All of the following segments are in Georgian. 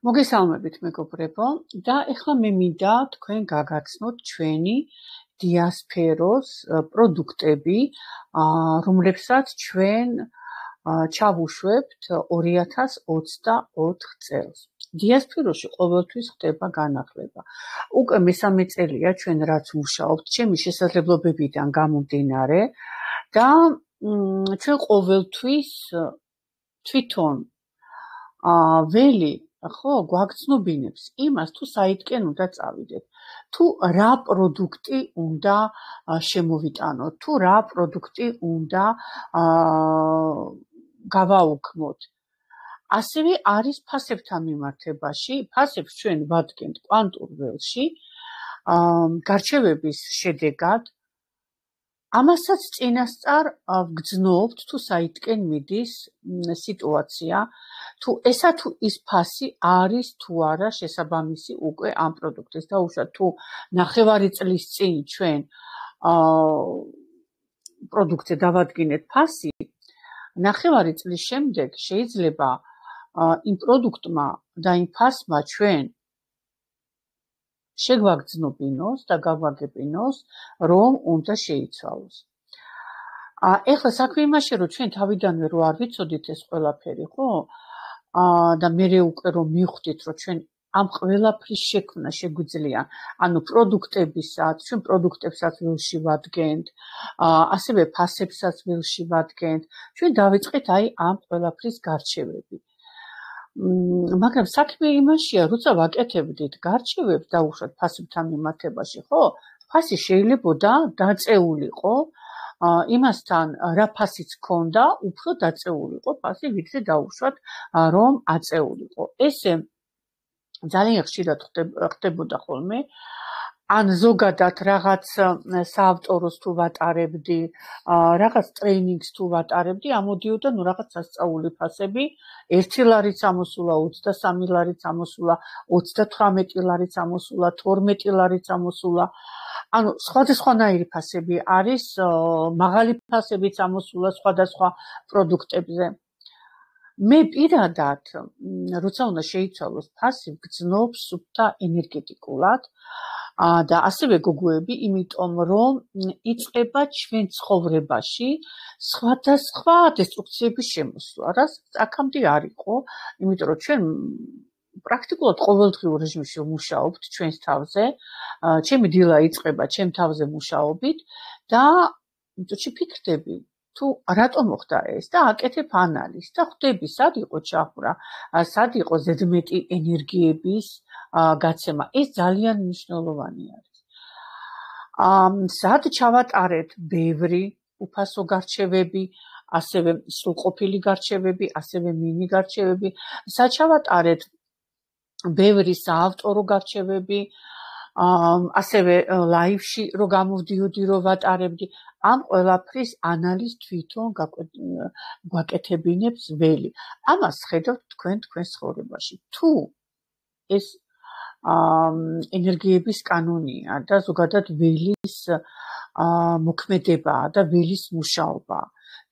მოგესალმებით მეგობრებო და ეხლა მე მინდა თქვენ გაგაცნოთ ჩვენი დიასფეროს პროდუქტები, რომლებსაც ჩვენ ჩავუშვებთ 2024 წელს. დიასფეროში ყოველთვის ხდება განახლება. უკვე მესამე წელია ჩვენ რაც მუშაობთ ჩემი შესაძლებლობებიდან გამომდინარე და ჩვენ ყოველთვის თვითონ ველი ხო გვაგრძნობინებს იმას თუ საითკენ უნდა წავიდეთ, თუ რა პროდუქტი უნდა შემოვიტანოთ, თუ რა პროდუქტი უნდა გავაუქმოთ. ასევე არის ფასებთან მიმართებაში, ფასებს ჩვენ ვადგენთ კვანტურ ველში, გარჩევების შედეგად ამასაც წინასწარ ვგრძნობთ თუ საითკენ მიდის სიტუაცია, თუ ესა თუ ის ფასი არის თუ არა შესაბამისი უკვე ამ პროდუქტის და უშუალოდ თუ ნახევარი წლის წინ ჩვენ პროდუქტზე დავადგინეთ ფასი, ნახევარი წლის შემდეგ შეიძლება იმ პროდუქტმა და იმ ფასმა ჩვენ შეგვაგრძნობინოს და გავაგებინოს, რომ უნდა შეიცვალოს. ეხლა საქმე იმაში, რომ ჩვენ თავიდანვე რო არ ვიცოდით ეს ყველაფერი, ხო? და მერე უკვე რომ მივხვდით, რომ ჩვენ ამ ყველაფრის შექმნა შეგვიძლია, ანუ პროდუქტებისაც, ჩვენ პროდუქტებსაც ველში ვადგენთ, ასევე ფასებსაც ველში ვადგენთ, ჩვენ დავიწყეთ აი ამ ყველაფრის გარჩევები. მაგრამ საქმე იმაშია, როცა ვაკეთებდით გარჩევებს და უშუალოდ ფასებთან მიმართებაში, ხო? ფასი შეიძლებოდა დაწეულიყო იმასთან, რა ფასიც ქონდა, უფრო დაწეულიყო ფასი, ვიდრე დაუშვათ, რომ აწეულიყო. ესე ძალიან ხშირად ხდებოდა ხოლმე, ან ზოგადად რაღაც საავტოროს თუ ვატარებდი, რაღაც ტრეინინგს თუ ვატარებდი, ამოდიოდა ნუ რაღაც სასწაული ფასები, 1 ლარიც ამოსულა, 23 ლარიც ამოსულა, 38 ლარიც ამოსულა, 12 ლარიც ამოსულა. ანუ სხვადასხვანაირი ფასები არის, მაღალი ფასებიც ამოსულა სხვადასხვა პროდუქტებზე. მე პირადად, როცა უნდა შეიცვალოს ფასი, ვგრძნობ სუფთა ენერგეტიკულად და ასევე გოგოები, იმიტომ რომ იწყება ჩვენ ცხოვრებაში სხვადასხვა დესტრუქციების შემოსვლა, რასაც აქამდე არ იყო, იმიტომ რომ ჩვენ პრაქტიკულად ყოველდღიურ რეჟიმში ვმუშაობთ ჩვენს თავზე, ჩემი დილა იწყება ჩემ თავზე მუშაობით და წუთში ფიქრდები თუ რატომ მოხდა ეს და აკეთებ ანალიზს და ხვდები სად იყო ჩახრა, სად იყო ზედმეტი ენერგიების გაცემა. ეს ძალიან მნიშვნელოვანი არის. სად ჩავატარეთ ბევრი უფასო გარჩევები, ასევე სრულყოფილი გარჩევები, ასევე მინი გარჩევები, სად ჩავატარეთ ბევრი საავტორო გარჩევები, ასევე ლაივში რო გამოვდიოდი რო ვატარებდი, ამ ყველაფრის ანალიზს თვითონ გვაკეთებინებს ველი. ამას ხედავთ თქვენ თქვენს ცხოვრებაში. თუ ეს ენერგიების კანონია და ზოგადად ველის მოქმედებაა და ველის მუშაობა.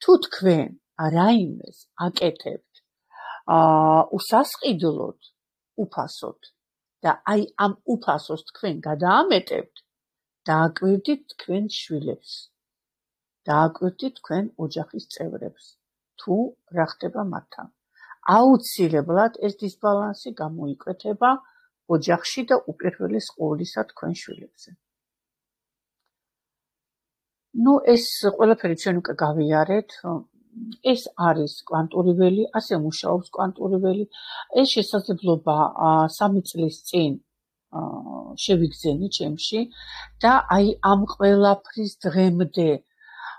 თუ თქვენ რაიმეს აკეთებთ უსასყიდლოდ, უფასოდ და აი ამ უფასოს თქვენ გადაამეტებთ, დააკვირდით თქვენ შვილებს, დააკვირდით თქვენ ოჯახის წევრებს, თუ რა ხდება მათთან. აუცილებლად ეს დისბალანსი გამოიკვეთება ოჯახში და უპირველეს ყოვლისა თქვენ შვილებზე. ნუ ეს ყველაფერი ჩვენ უკვე გავიარეთ. ეს არის კვანტური ველი, ასე მუშაობს კვანტური ველი. ეს შესაძლებლობა 3 წლის წინ შევიგზენე ჩემში და აი ამ ყველაფრის დღემდე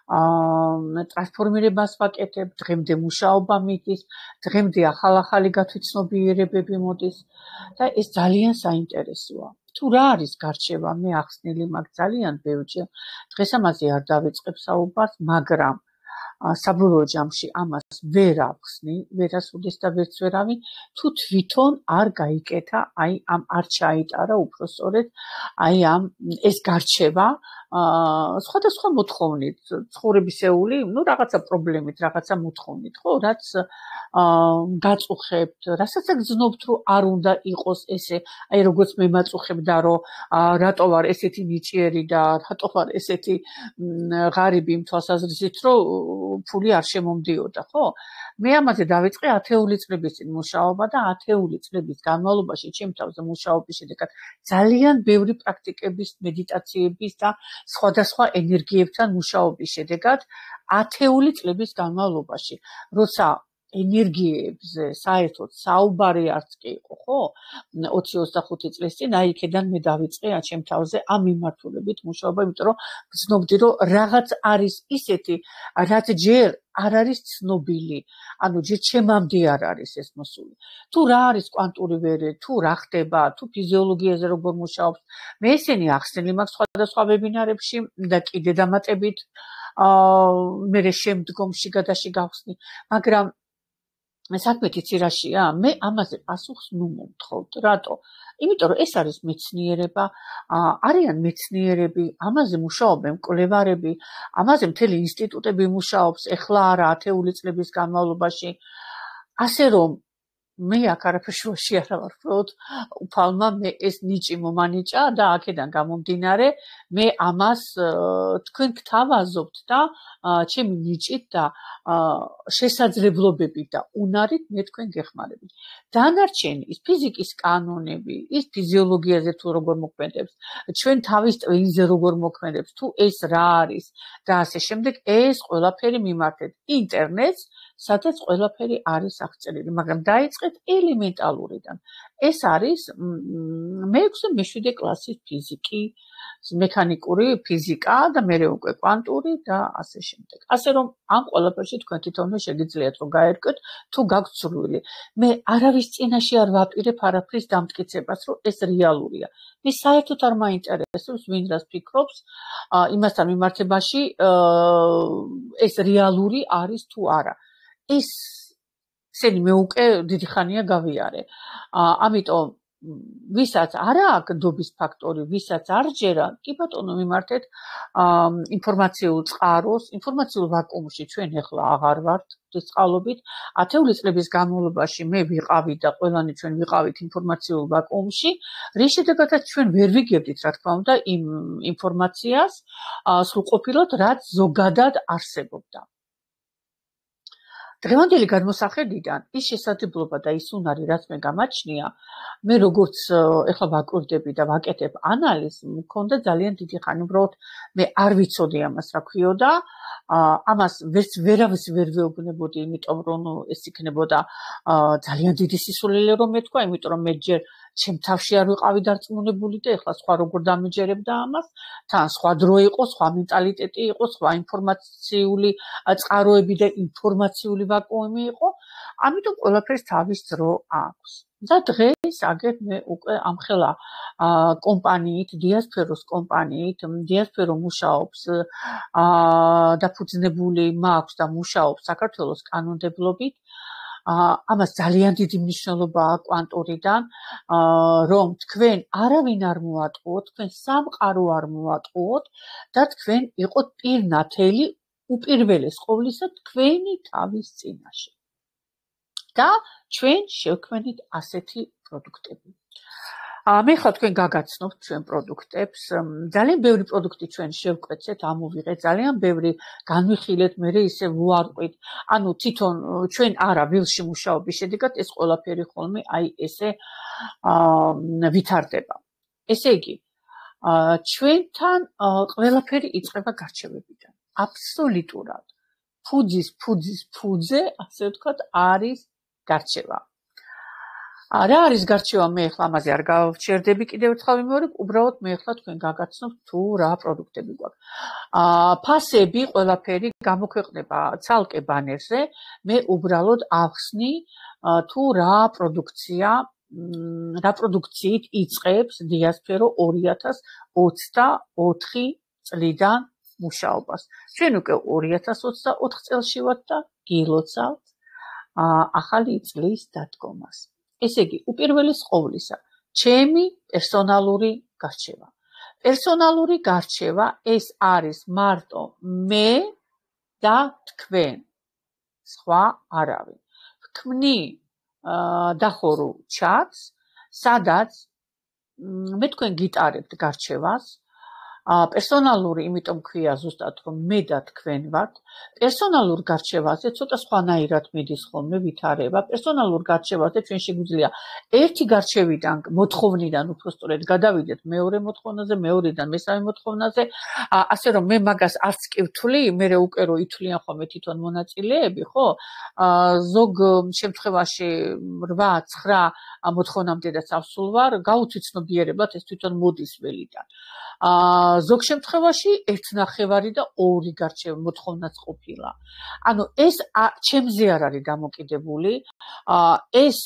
ტრანსფორმირებას ვაკეთებ, დღემდე მუშაობა მიდის, დღემდე ახალ-ახალი გათვითცნობიერებები მოდის და ეს ძალიან საინტერესოა. თუ რა არის გარჩევა, მე ახსნილი მაქვს ძალიან ბევრჯერ. დღეს ამაზე არ დავიწყებ საუბარს, მაგრამ საბოლოო ჯამში ამას ვერ ახსნი, ვერ ასუდეს და ვერც ვერავინ, თუ თვითონ არ გაიკეთა, აი ამ არ ჩაიტარა უпростоრედ, აი ამ ეს გარჩევა სხვადასხვა მოთხოვნით, ცხოვრებისეული, ну რაღაცა პრობლემით, რაღაცა მოთხოვნით, ხო, რაც გაწუხებთ, რასაც გძნობთ, რომ არ უნდა იყოს ესე, აი როგორც მე მაწუხებდა, რომ რატო ვარ ესეთი ნიჭიერი და რატო ვარ ესეთი ღარიბი იმ თვალსაზრისით, რომ ფული არ შემომდიოდა, ხო? მე ამაზე დავიწყე 10 წლების წინ მუშაობა და 10 წლების განმავლობაში ჩემ თავზე მუშაობის შედეგად ძალიან ბევრი პრაქტიკების, მედიტაციების და სხვადასხვა ენერგიებთან მუშაობის შედეგად 10 წლების განმავლობაში, როცა ენერგიებზე საერთოდ საუბარი არც კი იყო, ხო? 20-25 წლის წინ აი იქიდან მე დავიწყე ჩემ თავზე ამ მიმართულებით მუშაობა, იმიტომ რომ ვცნობდი, რომ რაღაც არის ისეთი, რაც ჯერ არ არის ცნობილი, ანუ ჯერ ჩემამდე არ არის ეს მოსული. თუ რა არის კვანტური ვერე, თუ რა ხდება, თუ ფიზიოლოგიაზე როგორ მუშაობს, მე ესენი ახსნილი მაქვს სხვადასხვა ვებინარებში და კიდე დამატებით მე შემდგომში გადაში გავხსნი, მაგრამ საქმე ცირაშია, მე ამაზე პასუხს ნუ მომთხოვთ. რატო? იმიტომ რომ ეს არის მეცნიერება, არიან მეცნიერები, ამაზე მუშაობენ მკვლევარები, ამაზე მთელი ინსტიტუტები მუშაობს, ეხლა არა 10 წლების განმავლობაში. ასე რომ მე აქ არაფერ შუაში არა ვარ, უბრალოდ უფალმა მე ეს ნიჭი მომანიჭა და აქედან გამომდინარე მე ამას თქვენ გთავაზობთ და ჩემი ნიჭით და შესაძლებლობებით და უნარით მე თქვენ გეხმარებით. დანარჩენი ის ფიზიკის კანონები, ის ფიზიოლოგიაზე თუ როგორ მოქმედებს, ჩვენ თავის ტვინზე როგორ მოქმედებს, თუ ეს რა არის და ასე შემდეგ, ეს ყველაფერი მიმართეთ ინტერნეტს, სადაც ყველაფერი არის აღწერილი, მაგრამ დაიწყეთ ელემენტალურიდან. ეს არის მე-7 კლასის ფიზიკი, მექანიკური ფიზიკა და მერე უკვე კვანტური და ასე შემდეგ. ასე რომ ამ ყველაფერში თქვენ თვითონვე შეგიძლიათ რომ გაერკვეთ, თუ გაქვთ სურვილი. მე არავის წინაშე არ ვაპირებ არაფრის დამტკიცებას, რომ ეს რეალურია. მე საერთოდ არ მაინტერესებს ვინ რას ფიქრობს იმასთან მიმართებაში, ეს რეალური არის თუ არა. ესენი მე უკვე დიდი ხანია გავიარე. ამიტომ ვისაც არ აქვს ნდობის ფაქტორი, ვისაც არ ჯერა, კი ბატონო მიმართეთ ინფორმაციულ წყაროს, ინფორმაციულ ვაკუუმში ჩვენ ახლა აღარ ვართ ღვთისწყალობით. 10 წლების განმავლობაში მე ვიყავი და ყველანი ჩვენ ვიყავით ინფორმაციულ ვაკუუმში, რის შედეგადაც ჩვენ ვერ ვიგებდით, რა თქმა უნდა, იმ ინფორმაციას სრულყოფილად, რაც ზოგადად არსებობდა. დღევანდელი გადმოსახედიდან ის შესაძლებლობა და ის უნარი, რაც მე გამაჩნია, მე როგორც ეხლა ვაკურდები და ვაკეთებ ანალიზს, მქონდა ძალიან დიდი ხანი, უბრალოდ მე არ ვიცოდი ამას რა ქვიოდა, ამას ვერავის ვერ ვეუბნებოდი, იმიტომ რომ ეს იქნებოდა ძალიან დიდი სისულელე რომ მეთქვა, იმიტომ რომ მე ჯერ ჩემ თავში არ ვიყავი დარწმუნებული და ეხლა სხვა როგორ დამეჯერებდა ამას, თან სხვა დრო იყო, სხვა მენტალიტეტი იყო, სხვა ინფორმაციული წყაროები და ინფორმაციული ვაკუუმი იყო, ამიტომ ყველაფერს თავის დრო აქვს. და დღეს აგერ მე უკვე ამხელა კომპანიით, დიასფეროს კომპანიით, დიასფერო მუშაობს დაფუძნებული მაქვს და მუშაობს საქართველოს კანონმდებლობით. ამას ძალიან დიდი მნიშვნელობა აქვს კვანტურიდან, რომ თქვენ არავინ არ მოატყუოთ, თქვენ სამყარო არ მოატყუოთ და თქვენ იყოთ პირნათელი უპირველეს ყოვლისა თქვენი თავის წინაშე. და ჩვენ შევქმნით ასეთი პროდუქტები. მე ხა თქვენ გაგაცნობთ ჩვენ პროდუქტებს, ძალიან ბევრი პროდუქტი ჩვენ შევკვეცეთ, ამოვიღეთ, ძალიან ბევრი განვიხილეთ, მე ისე ვუარყვით, ანუ თვითონ ჩვენ არა ვილში მუშაობის შედეგად ეს ყველაფერი ხოლმე აი ესე ვითარდება. ესე იგი, ჩვენთან ყველაფერი იწყება გარჩევებიდან. აბსოლუტურად. ფუძის ფუძე, ასე ვთქვათ, არის გარჩევა. რა არის გარჩევა, მე ახლა ამაზე არ გავჩერდები კიდევ ერთხელ ვიმეორებ, უბრალოდ მე ახლა თქვენ გაგაცნობთ თუ რა პროდუქტები გვაქვს. ფასები ყველაფერი გამოქვეყნება ცალკე ბანერზე, მე უბრალოდ ავხსნი თუ რა პროდუქციით იწყებს დიასფერო 2024 წლიდან მუშაობას. ჩვენ უკვე 2024 წელში ვართ და გილოცავთ ახალი წლის დადგომას. ესე იგი, უპირველეს ყოვლისა, ჩემი პერსონალური გარჩევა. პერსონალური გარჩევა ეს არის მარტო მე და თქვენ. სხვა არავინ. ვქმნი დახორო ჩატს, სადაც მე თქვენ გიტარებთ გარჩევას. პერსონალური, იმიტომ ქვია ზუსტად, რომ მე და თქვენ ვართ. პერსონალურ გარჩევაზე ცოტა სხვანაირად მიდის ხოლმე ვითარება. პერსონალურ გარჩევაზე ჩვენ შეგვიძლია ერთი გარჩევიდან, მოთხოვნიდან უпростоრედ გადავიდეთ მეორე მოთხოვნაზე, მეორედან მესამე მოთხოვნაზე, ასე რომ მე მაგას არც კი ვთვლი, მე უკვე რო ითვლიან ხოლმე თვითონ მონაწილეები, ხო? ზოგ შემთხვევაში 8-9 მოთხოვნამდეაც ავსულ ვარ, გაუცნობიერებლად ეს თვითონ მოდის ველიდან. ზოგ შემთხვევაში 1/9 და 2 გარჩევა მოთხოვნაც ყოფილა. ანუ ეს ჩემზე არ არის დამოკიდებული, ეს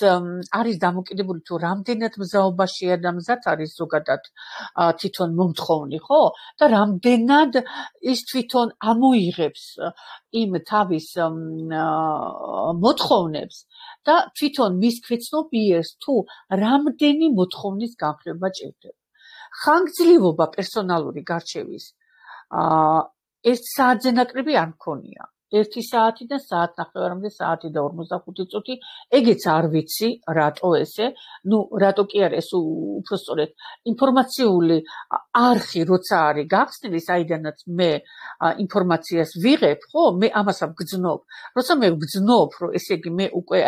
არის დამოკიდებული თუ რამდენად მზაობაშია და მზად არის ზოგადად თვითონ მომთხოვნი, ხო? და რამდენად ის თვითონ ამოიღებს იმ თავის მოთხოვნებს და თვითონ მის ქვეცნობიერს თუ რამდენი მოთხოვნის განხრება ჭირდება. ხანგრძლივობა პერსონალური გარჩევის 1 საათზე ნაკლები არ მქონია. 1 საათიდან საათნახევარამდე, საათი და 45 წუთი, ეგეც არ ვიცი, რატო ესე, რატო კი არა, ეს უпростоრედ ინფორმაციული არხი როცა არის გახსნილი, საიდანაც მე ინფორმაციას ვიღებ, ხო, მე ამას ვგრძნობ. როცა მე ვგრძნობ, რომ ესე იგი მე უკვე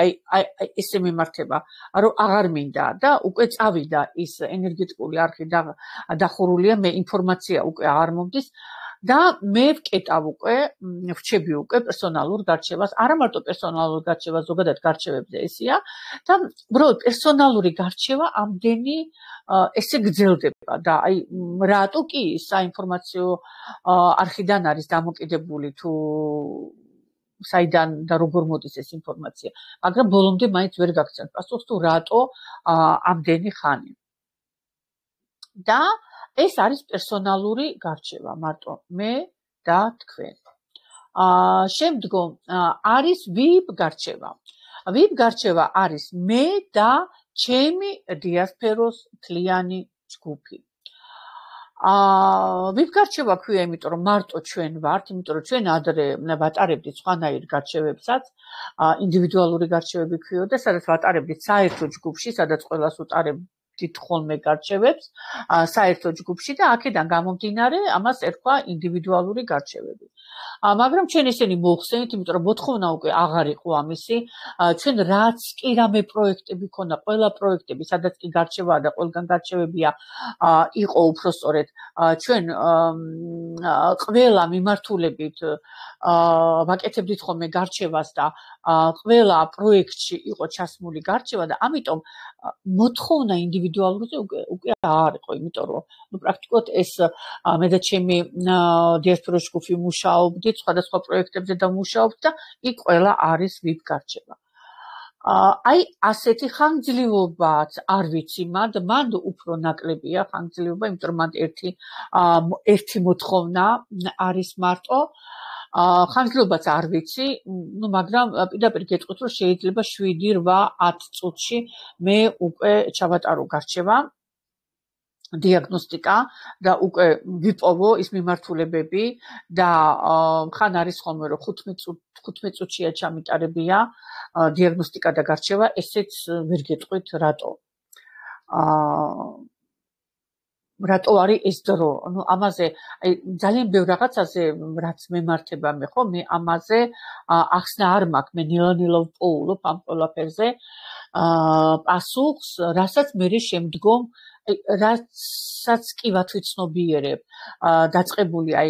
ესე მიმართება, რომ აღარ მინდა და უკვე წავიდა ის ენერგეტიკული არხი დახურულია, მე ინფორმაცია უკვე აღარ მომდის. და მე ვკეტავ უკვე, ვჩები უკვე პერსონალურ გარჩევას, არა მარტო პერსონალურ გარჩევას, ზოგადად გარჩევებზე ესია და უბრალოდ პერსონალური გარჩევა ამდენი ესე გრძელდება და აი რატო კი საინფორმაციო არხიდან არის დამოკიდებული თუ საიდან და როგორ მოდის ეს ინფორმაცია, მაგრამ ბოლომდე მაინც ვერ გაგცემთ პასუხს თუ რატო ამდენი ხანი. და ეს არის პერსონალური გარჩევა, მარტო მე და თქვენ. შემდგომ არის VIP გარჩევა. VIP გარჩევა არის მე და ჩემი დიასპეროს მთლიანი ჯგუფი. VIP გარჩევა ქვია, იმიტომ რომ მარტო ჩვენ ვართ, იმიტომ რომ ჩვენ ადრე ვატარებდით სხვანაირ გარჩევებსაც, ინდივიდუალური გარჩევები ქვიოდა, სადაც ვატარებდით საერთო ჯგუფში, სადაც ყველას უტარებდით ხოლმე გარჩევებს საერთო ჯგუფში და აქედან გამომდინარე ამას ერქვა ინდივიდუალური გარჩევები. მაგრამ ჩვენ ესენი მოხსენით, იმიტომ რომ მოთხოვნა უკვე აღარ იყო ამისი, ჩვენ რაც კი რამე პროექტები ქონდა, ყველა პროექტები, სადაც კი გარჩევაა და ყველგან გარჩევებია იყო უпростоრედ, ჩვენ ყველა მიმართულებით ვაკეთებდით ხოლმე გარჩევას და ყველა პროექტში იყო ჩასმული გარჩევა და ამიტომ მოთხოვნა ინდივიდუალურზე უკვე არ იყო, იმიტომ რომ პრაქტიკულად ეს მე და ჩემი დიასპოროს ჯგუფი მუშაობდით სხვადასხვა პროექტებზე და მუშაობთ და იქ ყველა არის VIP გარჩევა. აი ასეთი ხანგრძლივობაც არ ვიცი, მან უფრო ნაკლებია ხანგრძლივობა, იმიტომ რომ მან ერთი მოთხოვნა არის მარტო. ხანგრძლივობაც არ ვიცი, მაგრამ პირდაპირ გეტყვით, რომ შეიძლება 7-8 წუთში მე უკვე ჩავატარო გარჩევა, დიაგნოსტიკა და უკვე ვიპოვო ის მიმართულებები და ხან არის ხოლმე რომ 15 წუთშია ჩამიტარებია დიაგნოსტიკა და გარჩევა, ესეც ვერ გეტყვით რატო. რატო არის ეს დრო? ამაზე ძალიან ბევრ რაღაცაზე რაც მემართება მე ხო, მე ამაზე ახსნა არ მაქვს, მე ნელა ვპოულობ ამ ყველაფერზე პასუხს, რასაც მე შემდგომ რასაც კი ვათვიცნობიერებ, დაწყებული აი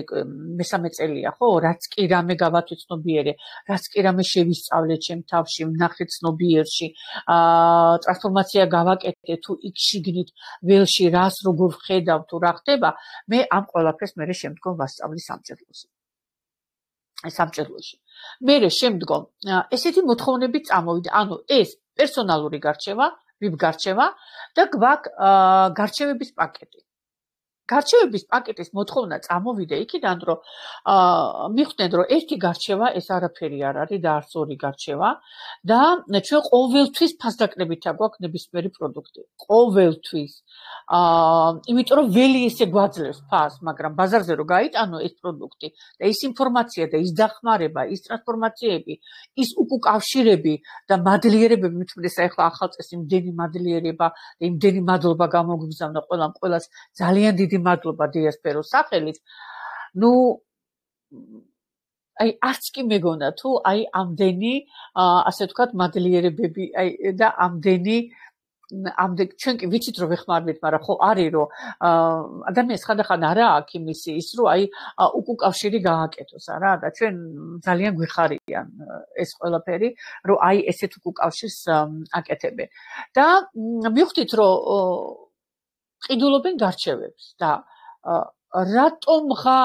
მესამე წელია, ხო, რაც კი რამე გავათვიცნობიერე, რაც კი რამე შევისწავლე ჩემ თავში, ვნახე ცნობიერში, ტრანსფორმაცია გავაკეთე თუ იქ შიგნით ველში რას როგორ ვხედავ თუ რა ხდება, მე ამ ყველაფერს მე შემდგომ ვასწავლი სამჭედლოში. მე შემდგომ ესეთი მოთხოვნები წამოვიდა, ანუ ეს პერსონალური გარჩევა, VIP გარჩევა და გვაქვს გარჩევების პაკეტი. გარჩევების პაკეტის მოთხოვნა წამოვიდა იქიდან, რომ მიხვდნენ, რომ ერთი გარჩევა ეს არაფერი არ არის და არც ორი გარჩევა და ჩვენ ყოველთვის ფასდაკნებით აგვაქვს ნებისმიერი პროდუქტი. ყოველთვის. იმიტომ რომ ველი ესე გვაძლევს ფას, მაგრამ ბაზარზე რო გაიტანო ეს პროდუქტი და ის ინფორმაცია და ის დახმარება, ის ტრანსფორმაციები, ის უკავშირები და მადლიერებები, მithmedes ახლა ახალწესი იმდენი მადლიერება და იმდენი მადლობა გამოგვიგზავნა ყველას ძალიან დიდი მადლობა დიასპეროს სახელით. ნუ აი არც კი მეგონა თუ აი ამდენი ასე ვთქვათ მადლიერებები აი და ამდენი ჩვენ კი ვიცით რომ ვეხმარებით, მაგრამ ხო არის რომ ადამიანს ხანდახან არა აქვს იმისი ის რომ აი უკავშირი გააკეთოს არა და ჩვენ ძალიან გვიხარიან ეს ყველაფერი რომ აი ესეთ უკავშირს აკეთებენ და მივხვდით რომ ყიდულობენ გარჩევებს და რატომღა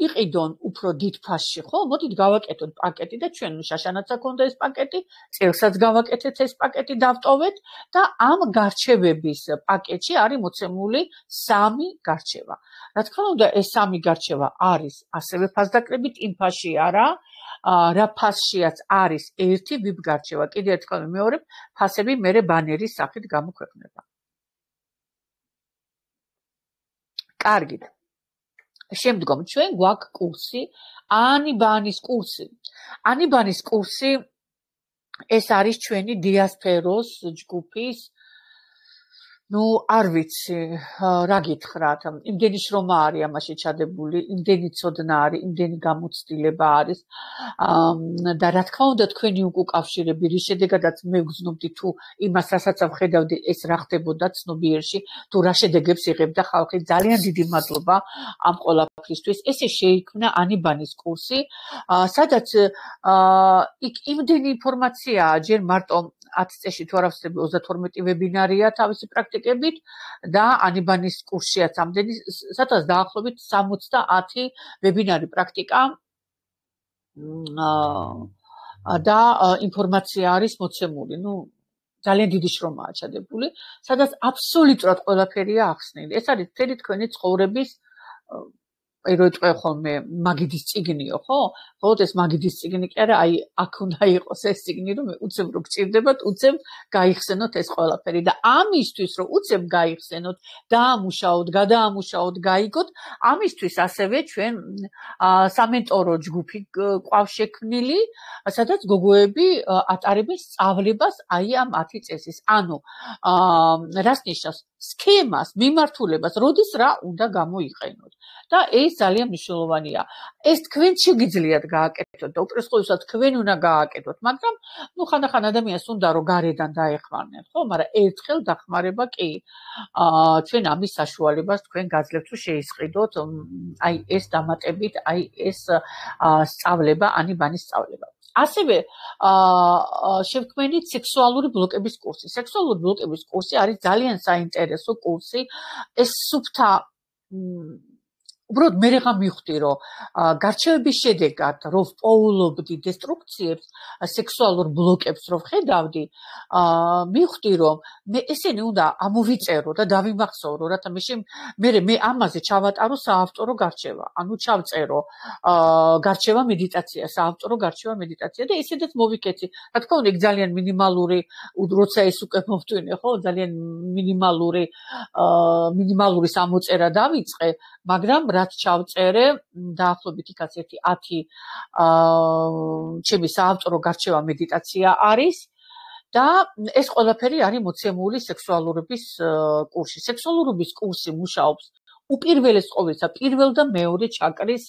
იყიდონ უფრო დიდ ფასში, ხო? მოდით გავაკეთოთ პაკეტი და ჩვენ შაშანაც აქვს ეს პაკეტი, წელსაც გავაკეთეთ ეს პაკეტი, დავტოვეთ და ამ გარჩევების პაკეტში არის მოცემული 3 გარჩევა. რა თქმა უნდა, ეს 3 გარჩევა არის ასევე ფასდაკნებით, იმ ფასში არა, რა ფასშიაც არის ერთი VIP გარჩევა. კიდევ ერთხელ ვიმეორებ, ფასები მერე ბანერის სახით გამოქვეყნება. კარგით. შემდგომ ჩვენ გვაქვს კურსი, ანიბანის კურსი. ანიბანის კურსი ეს არის ჩვენი დიასპეროს ჯგუფის ნუ არ ვიცი რა გითხრათ, იმდენი შრომა არის ამაში ჩადებული, იმდენი ცოდნა არის, იმდენი გამოცდილება არის და რა თქმა უნდა თქვენი უკავშირები, რის შედეგადაც მე ვგრძნობდი თუ იმას რასაც ვხედავდი ეს რა ხდებოდა ცნობიერში, თუ რა შედეგებს იღებდა ხალხი, ძალიან დიდი მადლობა ამ ყველაფრისთვის. ესე შეიქმნა ანიბანის კურსი, სადაც იქ იმდენი ინფორმაციაა, ჯერ მარტო 10 წეში თუ არ ვცდები 32 ვებინარია თავისი პრაქტიკებით და ანიბანის კურსშიაც ამდენი, სადაც დაახლოებით 70 ვებინარი პრაქტიკა და ინფორმაცია არის მოცემული. ნუ ძალიან დიდი შრომაა ჩადებული, სადაც აბსოლუტურად ყველაფერია ახსნილი. ეს არის მთელი თქვენი ცხოვრების აი რო იტყვე ხოლმე მაგიდის წიგნიო, ხო? ხოლმე ეს მაგიდის წიგნი კი არა, აი აქ უნდა იყოს ეს წიგნი, რომ უცებ რო გჭირდებათ, უცებ გაიხსენოთ ეს ყველაფერი და ამისთვის რომ უცებ გაიხსენოთ, დაამუშაოთ, გადაამუშაოთ, გაიგოთ, ამისთვის ასევე ჩვენ სამენტორო ჯგუფი ყავს შექმნილი, სადაც გოგოები ატარებენ სწავლებას აი ამ 10 წესის. ანუ რას ნიშნავს? სქემას, მიმართულებას, როდის რა უნდა გამოიყენოთ. და ეს ძალიან მნიშვნელოვანია. ეს თქვენ შეგიძლიათ გააკეთოთ და უპირველეს ყოვლისა თქვენ უნდა გააკეთოთ, მაგრამ ნუ ხანდახან ადამიანს უნდა რომ გარედან დაეხმარნენ, ხო? მაგრამ ერთხელ დახმარება კი ჩვენ ამის საშუალებას თქვენ გაძლევთ თუ შეისყიდოთ აი ეს დამატებით, აი ეს სწავლება, ანიბანის სწავლება. ასევე შევქმნით სექსუალური ბლოკების კურსი. სექსუალური ბლოკების კურსი არის ძალიან საინტერესო კურსი. ეს სუფთა უბრალოდ მე რა მივხვდი რომ გარჩევების შედეგად რომ პოულობდი დესტრუქციებს, სექსუალურ ბლოკებს რომ ხედავდი, მივხვდი რომ მე ესენი უნდა ამოვიწერო და დავიმახსოვრო, რათა მე ამაზე ჩავატარო საავტორო გარჩევა. ანუ ჩავწერო გარჩევა მედიტაცია, საავტორო გარჩევა მედიტაცია და ესედაც მოვიქეცი. რა თქმა უნდა, ძალიან მინიმალური, როცა ეს უკვე მოვთვინე, ხო, ძალიან მინიმალური სამოწერა დავიწყე, მაგრამ რაც ჩავწერე, დაახლოებით იქაც 10 ჩემი საავტორო გარჩევა მედიტაცია არის და ეს ყველაფერი არის მოცემული სექსუალურობის კურსში. სექსუალურობის კურსი მუშაობს უპირველეს ყოვლისა პირველ და მეორე ჩაკრის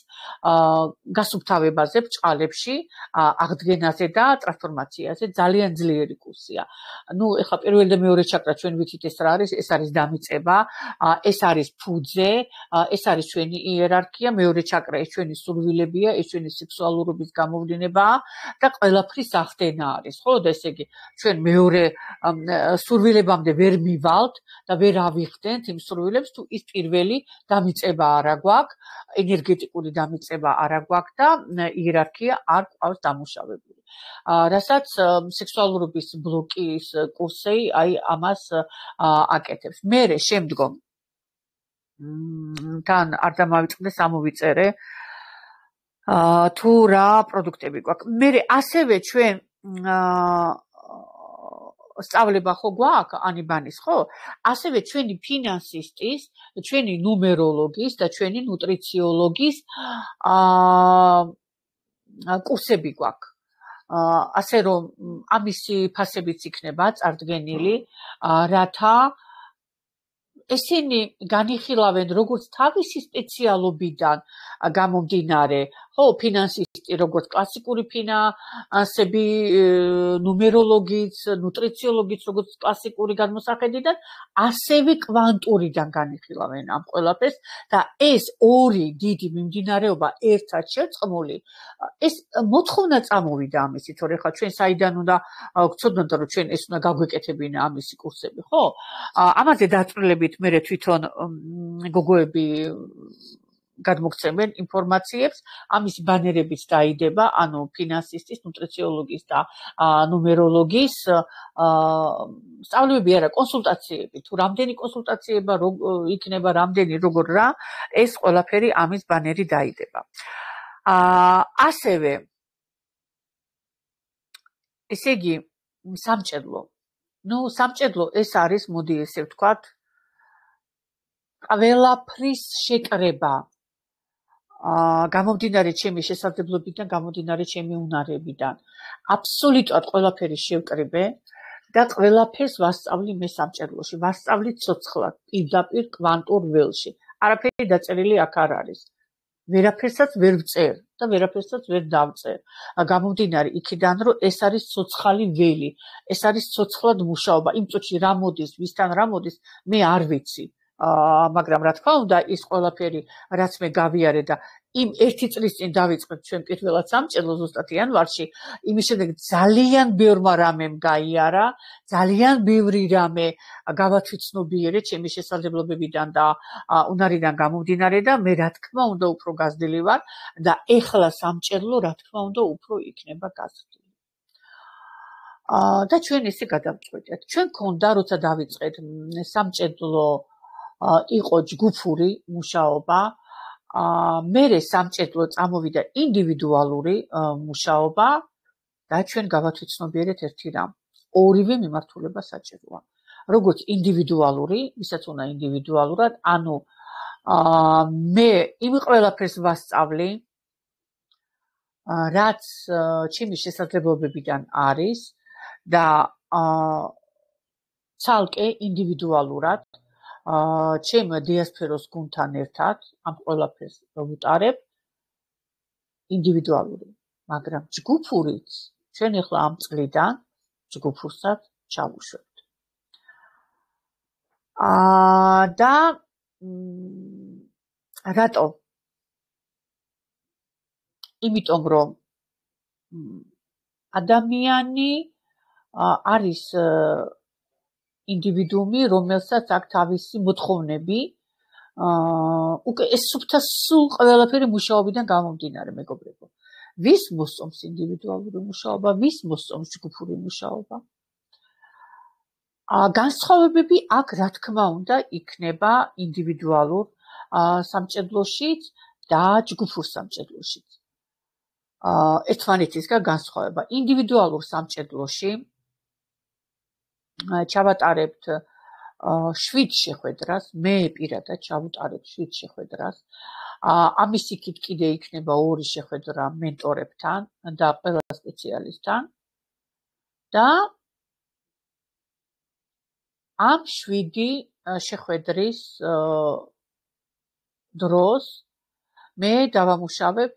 გასუფთავებაზე, ბჭყალებში, აღდგენაზე და ტრანსფორმაციაზე. ძალიან ძლიერი კურსია. ნუ ეხლა პირველი და მეორე ჩაკრა ჩვენ ვიცით ეს რა არის, ეს არის დამიწება, ეს არის ფუძე, ეს არის ჩვენი იერარქია, მეორე ჩაკრა ეს ჩვენი სურვილებია, ეს ჩვენი სექსუალურობის გამოვლინებაა და ყველაფრის ახდენა არის, ხო? და ესე იგი ჩვენ მეორე სურვილებამდე ვერ მივალთ და ვერ ავიხდენთ იმ სურვილებს თუ ის პირველი დამიწება არა გვაქვს, ენერგეტიკული დამიწება არა გვაქვს და იერარქია არ გვყავს დამუშავებული. რასაც სექსუალურობის ბლოკის კურსი აი ამას აკეთებს. მერე შემდგომ თან არ დამავიწყდეს ამოვიწერე თუ რა პროდუქტები გვაქვს. მე ასევე ჩვენ სწავლება ხო გვაქვს ანიბანის ხო? ასევე ჩვენი ფინანსისტის, ჩვენი ნუმეროლოგის და ჩვენი ნუტრიციოლოგის კურსები გვაქვს. ასე რომ ამისი ფასებიც იქნება წარდგენილი, რათა ესენი განიხილავენ როგორც თავისი სპეციალობიდან გამომდინარე, ხო, ფინანსისტი როგორც კლასიკური ფინანსები, ნუმეროლოგიც, ნუტრიციოლოგიც როგორც კლასიკური გადმოსახედიდან, ასევე კვანტურიდან განიხილავენ ამ ყველაფერს და ეს ორი დიდი მიმდინარეობა ერთად შეწყმული, ეს მოთხოვნა წამოვიდა ამისი, თორე ხა ჩვენ საიდან უნდა გვცოდნოთ, რომ ჩვენ ეს უნდა გაგვეკეთებინა ამისი კურსები, ხო? ამაზე დაწვრილებით მე თვითონ გოგოები გადმოგცემენ ინფორმაციებს, ამის ბანერებიც დაიდება, ანუ ფინანსისტის, ნუტრიციოლოგის და ნუმეროლოგის სწავლებები არა, კონსულტაციები, თუ რამდენი კონსულტაციება იქნება, რამდენი როგორ რა, ეს ყველაფერი ამის ბანერი დაიდება. ასევე ესე იგი სამჭედლო. სამჭედლო ეს არის, მოდი ესე ვთქვათ, ყველაფრის შეკრება. გამომდინარე ჩემი შესაძლებლობიდან, გამომდინარე ჩემი უნარებიდან. აბსოლუტურად ყველაფერი შევკრიბე და ყველაფერს ვასწავლი მე სამჭედლოში. ვასწავლი ცოცხლად, პირდაპირ კვანტურ ველში. არაფერი დაწერილი აქ არ არის. ვერაფერსაც ვერ ვწერ და ვერაფერსაც ვერ დავწერ. გამომდინარე იქიდან, რომ ეს არის ცოცხალი ველი, ეს არის ცოცხლად მუშაობა. იმ წუთში რა მოდის, ვისთან რა მოდის, მე არ ვიცი. მაგრამ რა თქმა უნდა, ის ყველაფერი, რაც მე გავიარე და იმ ერთი წლის წინ დავიწყეთ ჩვენ პირველად სამჭედლო ზუსტად იანვარში, იმის შემდეგ ძალიან ბევრმა რამემ გაიარა, ძალიან ბევრი რამე გავათვითცნობიერე ჩემი შესაძლებლობებიდან და უნარიდან გამომდინარე და მე რა თქმა უნდა უფრო გაზრდილი ვარ და ეხლა სამჭედლო რა თქმა უნდა უფრო იქნება გაზრდილი. და ჩვენ ესე გადავწყვეტეთ. ჩვენ გქონდა, როცა დავიწყეთ სამჭედლო იყო ჯგუფური მუშაობა, მერე სამჭედლო წამოვიდა ინდივიდუალური მუშაობა და ჩვენ გავათვითცნობიერეთ ერთი რამ. ორივე მიმართულება საჭიროა. როგორც ინდივიდუალური, ვისაც უნდა ინდივიდუალურად, ანუ მე იმ ყველაფერს ვასწავლი, რაც ჩემი შესაძლებლობებიდან არის და ცალკე ინდივიდუალურად ჩემ დიასპეროს გუნდთან ერთად ამ ყველაფერს ვუტარებ ინდივიდუალური, მაგრამ ჯგუფურიც ჩვენ ახლა ამ წლიდან ჯგუფურსაც ჩავუშვებთ. და რატო? იმიტომ რომ ადამიანი არის ინდივიდუუმი, რომელსაც აქვს თავისი მოთხოვნები, უკვე ეს სულ ყველაფერი მუშაობიდან გამომდინარე, მეგობრებო. ვის მოსწონს ინდივიდუალური მუშაობა, ვის მოსწონს ჯგუფური მუშაობა? განსხვავებები აქ რა თქმა უნდა იქნება ინდივიდუალურ სამჭედლოშიც და ჯგუფურ სამჭედლოშიც. ერთმანეთისგან განსხვავება. ინდივიდუალურ სამჭედლოში ჩავატარებთ 7 შეხვედრას, მე პირადად ჩავუტარებ 7 შეხვედრას. ამის იქით კიდე იქნება 2 შეხვედრა მენტორებთან და ყველა სპეციალისტთან. და ამ 7 შეხვედრის დროს მე დავამუშავებ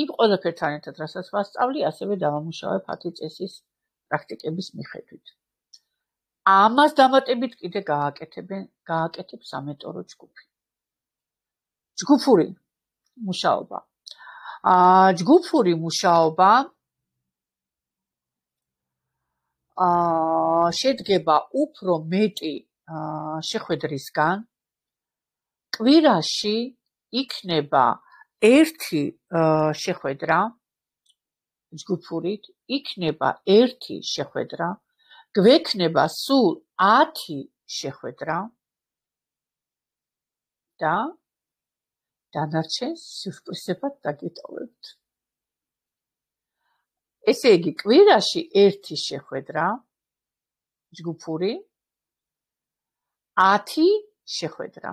იმ ყველაფერთან ერთად, რასაც ვასწავლი, ასევე დავამუშავებ 10 წესის პრაქტიკების მიხედვით. ამას დამატებით კიდე გააკეთებ სამენტორო ჯგუფი. ჯგუფური მუშაობა. ჯგუფური მუშაობა შედგება უფრო მეტი შეხვედრისგან. კვირაში იქნება ერთი შეხვედრა ჯგუფურით, იქნება ერთი შეხვედრა, გვექნება სულ 10 შეხვედრა და დანარჩენს სიურპრიზებად დაგიტოვებთ. ესე იგი, კვირაში ერთი შეხვედრა, ჯგუფური, 10 შეხვედრა.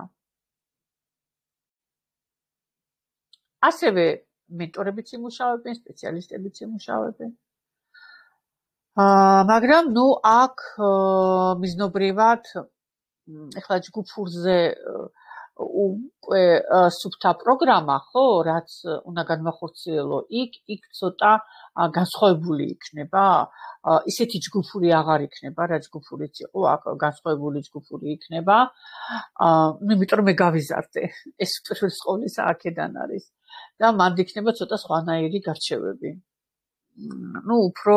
ასევე მენტორებიც იმუშავებენ, სპეციალისტებიც იმუშავებენ. მაგრამ აქ მიზნობრივად ეხლა ჯგუფურზე უკვე სუფთა პროგრამა, ხო, რაც უნდა განვახორციელო იქ ცოტა განსხვავებული იქნება, ისეთი ჯგუფური აღარ იქნება, რა ჯგუფურიც იყო, აქ განსხვავებული ჯგუფური იქნება. იმიტომ მე გავიზარდე, ეს პირველი სკოლის აქედან არის და მანდ იქნება ცოტა სხვანაირი გარჩევები. უფრო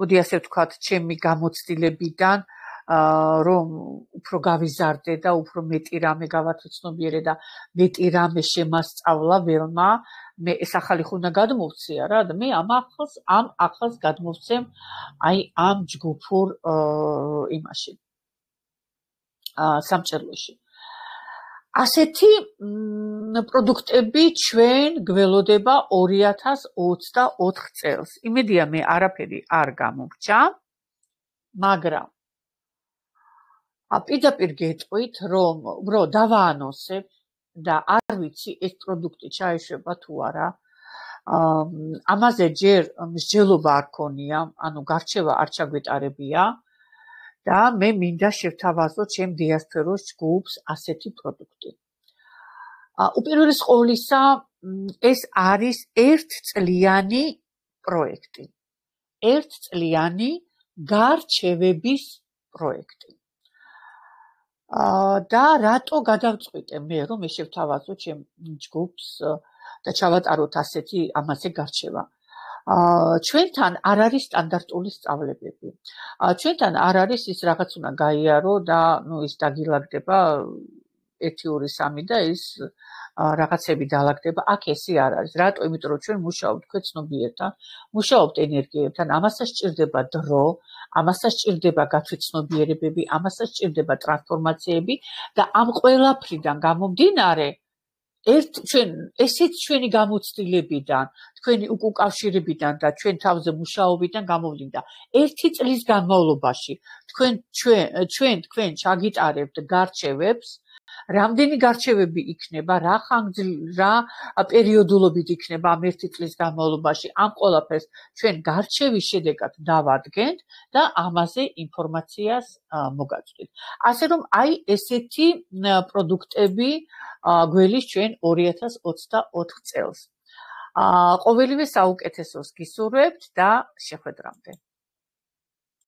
მოდი ასე ვთქვათ, ჩემი გამოცდილებიდან რომ უფრო გავიზარდე და უფრო მეტი რამე გავაცნობიერე და მეტი რამე შემასწავლა ველმა, მე ეს ახალი ხუ უნდა გადმოვცია რა და მე ამ ახლს გადმოვცემ აი ამ ჯგუფურ იმაში სამჭერლოში. ასეთი პროდუქტები ჩვენ გველოდება 2024 წელს. იმედია მე არაფერი არ გამომრჩა, მაგრამ პირდაპირ გეტყვით, რომ დავაანონსებ და არ ვიცი ეს პროდუქტი ჩაეშვება თუ არა. ამაზე ჯერ მსჯელობა არ ქონია, ანუ გარჩევა არ ჩაგვეტარებია და მე მინდა შევთავაზო ჩემ დიასპოროს ჯგუფს ასეთი პროდუქტი. უპირველეს ყოვლისა, ეს არის ერთწლიანი პროექტი. ერთწლიანი გარჩევების პროექტი. და რატო გადავწყვიტე მე რომ შევთავაზო ჩემ ჯგუფს და ჩავატაროთ ამაზე გარჩევა. ჩვენთან არ არის სტანდარტული სწავლებები. ჩვენთან არ არის ის რაღაც უნდა გაიარო და ის დაგილაგდება 1-2-3 და ის რაღაცები დაალაგდება. აქ ესე არ არის. რატო? იმიტომ რომ ჩვენ მუშაობთ ქვეცნობიერთან, მუშაობთ ენერგიებთან, ამასაც სჭირდება დრო, ამასაც სჭირდება გათვითცნობიერებები, ამასაც სჭირდება ტრანსფორმაციები და ამ ყველაფრიდან გამომდინარე ესეც ჩვენი გამოცდილებიდან, თქვენი უკავშირებიდან და ჩვენ თავზე მუშაობიდან გამოვლინდა. 1 წლის განმავლობაში თქვენ ჩაგიტარებთ გარჩევებს, რამდენი გარჩევები იქნება, რა პერიოდულობით იქნება ამ 1 წლის განმავლობაში, ამ ყველაფერს ჩვენ გარჩევის შედეგად დავადგენთ და ამაზე ინფორმაციას მოგაწვით. ასე რომ აი ესეთი პროდუქტები გველის ჩვენ 2024 წელს. ყოველივე საუკეთესოს გისურვებთ და შეხვედრამდე.